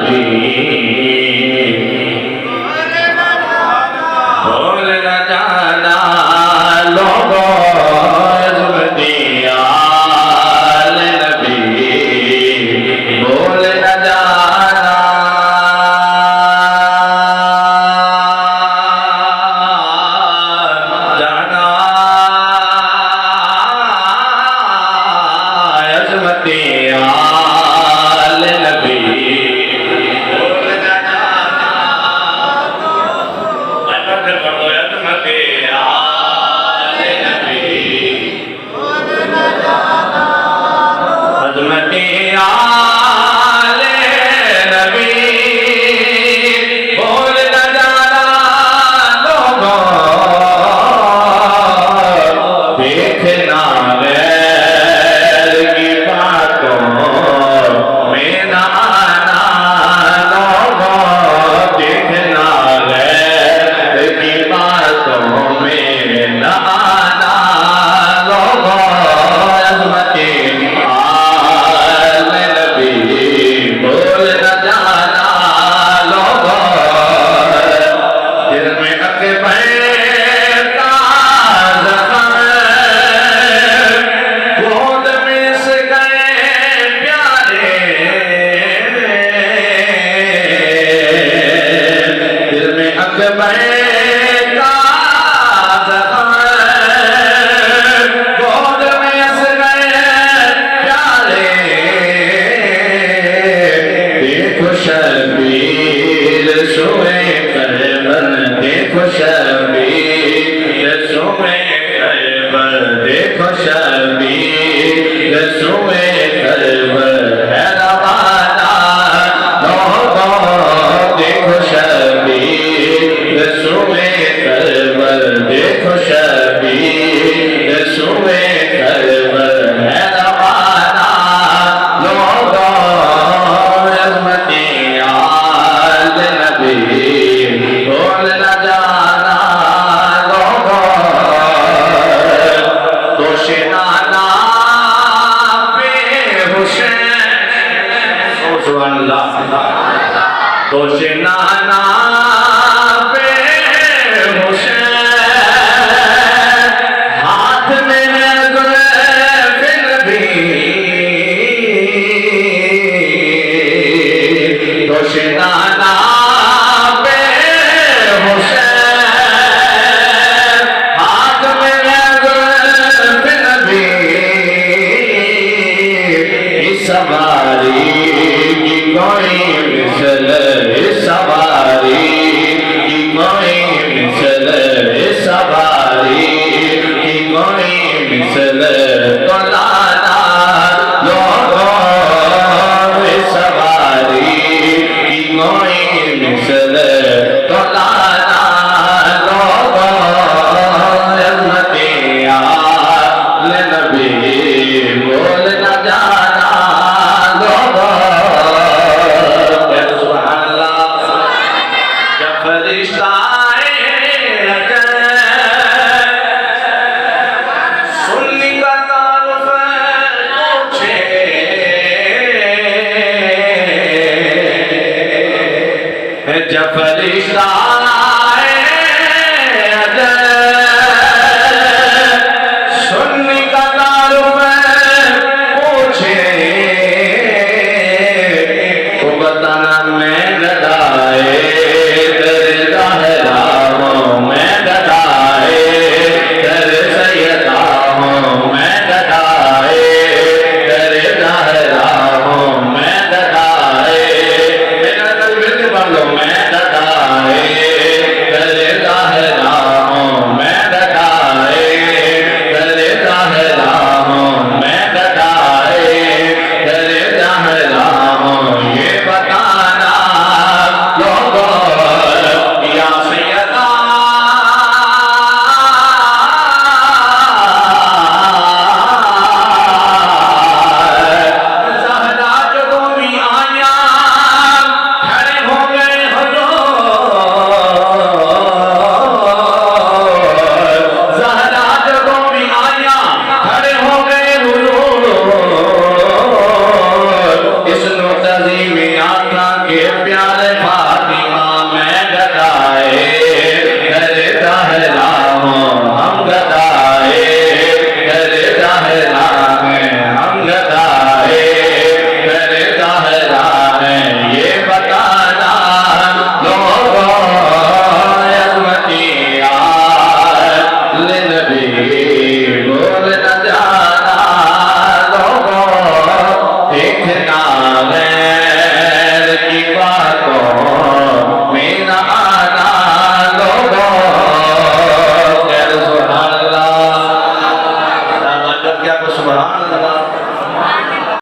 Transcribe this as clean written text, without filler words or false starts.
नबी भूल न जाना लोगों अज़मती आल नबी भूल न जाना जाना अज़मती आल नबी भूल न जाना अज़मती आल नबी अज़मती आल नबी भूल न जाना लोगों देखना गैर की बातों में न आना लोगों देखना गैर की बातों में न आना लोगों अज़मती आल नबी भूल न जाना लोगों दिल में अकबर का ज़ख़म गोद में से गए प्यारे दिल में अकबर का ज़ख़म गोद में से गए प्यारे देखो शबीर सोए करबर देखो शबीर सोए करबर देखो शबीर सोए करबर है रवाना लोगों देखो शबीर सोए करबर देखो शबीर सोए करबर है रवाना लोगों अज़मती आल नबी भूल न जाना लोगों दोषनाना पे हुसैन सुभानअल्लाह दोषनाना पे हुसैन हाथ में फिर भी दोषनाना पे हुसैन हाथ में फिर भी इस सवारी की कोई मिसल इस सवारी की कोई मिसल इस सवारी की कोई मिसल तो लाना लोगों इस सवारी की कोई मिसल तो लाना लोगों अज़मती आल नबी भूल न जाना लोगों सुभानअल्लाह जब फरिश्ता सुन्नी का तारुफ पूछे जब फरिश्ता सुन्नी का तारुफ पूछे तो बताना मैं गदाए तेरे ज़हराओं मैं गदाए तेरे सैयदाओं मैं गदाए तेरे ज़हराओं मैं गदाए मेरा तकबीर पढ़ लो मैं गदाए तेरे ज़हराओं मैं गदाए तेरे ज़हराओं मैं गदाए तेरे ज़हराओं ये बताना के